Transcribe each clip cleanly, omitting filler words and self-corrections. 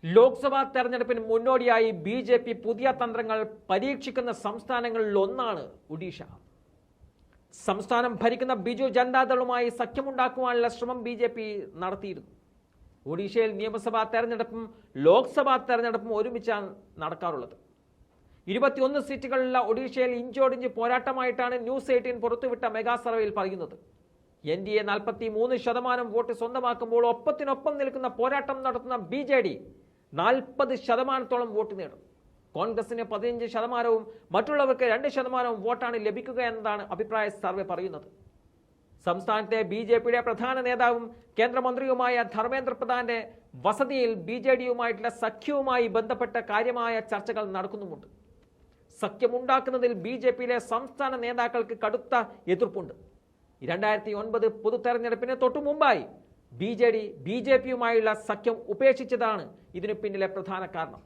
ലോക്സഭാ തെരഞ്ഞെടുപ്പിന് മുന്നോടിയായി ബി.ജെ.പി. പുതിയ തന്ത്രങ്ങൾ പരീക്ഷിക്കുന്ന സംസ്ഥാനങ്ങളിൽ ഒന്നാണ് ഒഡീഷ. സംസ്ഥാനം ഭരിക്കുന്ന ബിജു ജനതാദളുമായി സഖ്യമുണ്ടാക്കുവാനുള്ള ശ്രമം ബി.ജെ.പി. നടത്തിയിരുന്നു. ഒഡീഷയിൽ നിയമസഭാ തെരഞ്ഞെടുപ്പും ലോക്സഭാ തെരഞ്ഞെടുപ്പും ഒരുമിച്ചാണ് നടക്കാറുള്ളത്. 21 സീറ്റുകളുള്ള ഒഡീഷയിൽ ഇഞ്ചോടിഞ്ച് പോരാട്ടമായിട്ടാണ് ന്യൂസ് 18 പുറത്തുവിട്ട മെഗാ സർവേയിൽ പറയുന്നത്. NDA 43% വോട്ട് സ്വന്തമാക്കുമ്പോൾ ഒപ്പത്തിനൊപ്പം നിൽക്കുന്ന പോരാട്ടം നടത്തുന്ന ബി.ജെ.ഡി. 40% വോട്ട് നേടും. കോൺഗ്രസിന് 15%, മറ്റുള്ളവർക്ക് 2% വോട്ടാണ് ലഭിക്കുക എന്നതാണ് അഭിപ്രായ സർവേ പറയുന്നത്. സംസ്ഥാനത്തെ ബി.ജെ.പിയുടെ പ്രധാന നേതാവും കേന്ദ്രമന്ത്രിയുമായ ധർമ്മേന്ദ്ര പ്രധാന്റെ വസതിയിൽ ബി.ജെ.ഡിയുമായിട്ടുള്ള സഖ്യവുമായി ബന്ധപ്പെട്ട കാര്യമായ ചർച്ചകൾ നടക്കുന്നുമുണ്ട്. സഖ്യമുണ്ടാക്കുന്നതിൽ ബി.ജെ.പിയിലെ സംസ്ഥാന നേതാക്കൾക്ക് കടുത്ത എതിർപ്പുണ്ട്. 2009 പൊതു തെരഞ്ഞെടുപ്പിന് തൊട്ടു മുമ്പായി ബി.ജെ.ഡി. ബി.ജെ.പിയുമായുള്ള സഖ്യം ഉപേക്ഷിച്ചതാണ് ഇതിനു പിന്നിലെ പ്രധാന കാരണം.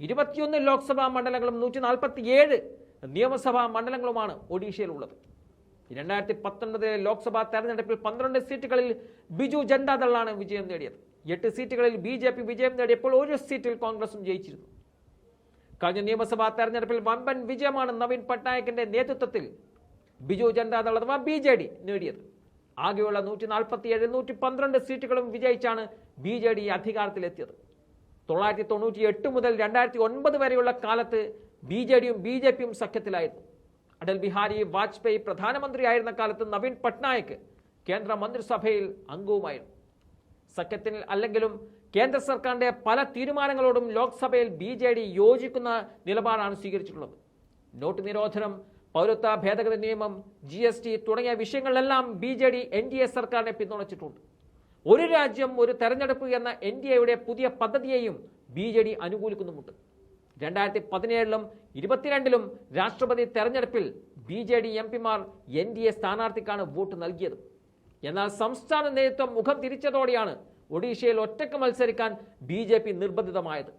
21 ലോക്സഭാ മണ്ഡലങ്ങളും 147 നിയമസഭാ മണ്ഡലങ്ങളുമാണ് ഒഡീഷയിലുള്ളത്. 2019 ലോക്സഭാ തെരഞ്ഞെടുപ്പിൽ 12 സീറ്റുകളിൽ ബിജു ജനതാദളാണ് വിജയം നേടിയത്. 8 സീറ്റുകളിൽ ബി.ജെ.പി. വിജയം നേടിയപ്പോൾ 1 സീറ്റിൽ കോൺഗ്രസും ജയിച്ചിരുന്നു. കഴിഞ്ഞ നിയമസഭാ തെരഞ്ഞെടുപ്പിൽ വമ്പൻ വിജയമാണ് നവീൻ പട്നായിക്കിന്റെ നേതൃത്വത്തിൽ ബിജു ജനതാദൾ അഥവാ ബി.ജെ.ഡി. നേടിയത്. ആകെയുള്ള 147 112 സീറ്റുകളും വിജയിച്ചാണ് ബി.ജെ.ഡി. അധികാരത്തിലെത്തിയത്. 1998 മുതൽ 2009 വരെയുള്ള കാലത്ത് ബി.ജെ.ഡിയും ബി.ജെ.പിയും സഖ്യത്തിലായിരുന്നു. അടൽ ബിഹാരി വാജ്പേയി പ്രധാനമന്ത്രിയായിരുന്ന കാലത്ത് നവീൻ പട്നായിക് കേന്ദ്ര മന്ത്രിസഭയിൽ അംഗവുമായിരുന്നു. സഖ്യത്തിൽ അല്ലെങ്കിലും കേന്ദ്ര സർക്കാരിന്റെ പല തീരുമാനങ്ങളോടും ലോക്സഭയിൽ ബി.ജെ.ഡി. യോജിക്കുന്ന നിലപാടാണ് സ്വീകരിച്ചിട്ടുള്ളത്. നോട്ട് നിരോധനം, പൗരത്വ ഭേദഗതി നിയമം, GST തുടങ്ങിയ വിഷയങ്ങളിലെല്ലാം ബി.ജെ.ഡി. NDA സർക്കാരിനെ പിന്തുണച്ചിട്ടുണ്ട്. ഒരു രാജ്യം ഒരു തെരഞ്ഞെടുപ്പ് എന്ന NDAയുടെ പുതിയ പദ്ധതിയെയും ബി.ജെ.ഡി. അനുകൂലിക്കുന്നുമുണ്ട്. 2017 2022 രാഷ്ട്രപതി തെരഞ്ഞെടുപ്പിൽ ബി.ജെ.ഡി. MP-മാർ NDA സ്ഥാനാർത്ഥിക്കാണ് വോട്ട് നൽകിയത്. എന്നാൽ സംസ്ഥാന നേതൃത്വം മുഖം തിരിച്ചതോടെയാണ് ഒഡീഷയിൽ ഒറ്റയ്ക്ക് മത്സരിക്കാൻ ബി.ജെ.പി. നിർബന്ധിതമായത്.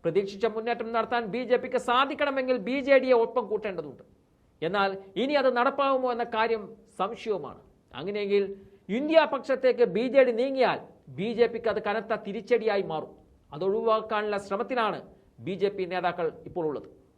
പ്രതീക്ഷിച്ച മുന്നേറ്റം നടത്താൻ ബി.ജെ.പിക്ക് സാധിക്കണമെങ്കിൽ ബി.ജെ.ഡിയെ ഒപ്പം കൂട്ടേണ്ടതുണ്ട്. എന്നാൽ ഇനി അത് നടപ്പാകുമോ എന്ന കാര്യം സംശയവുമാണ്. അങ്ങനെയെങ്കിൽ ഇന്ത്യ പക്ഷത്തേക്ക് ബി.ജെ.ഡി. നീങ്ങിയാൽ ബി.ജെ.പിക്ക് അത് കനത്ത തിരിച്ചടിയായി മാറും. അത് ഒഴിവാക്കാനുള്ള ശ്രമത്തിലാണ് ബി.ജെ.പി. നേതാക്കൾ ഇപ്പോൾ ഉള്ളത്.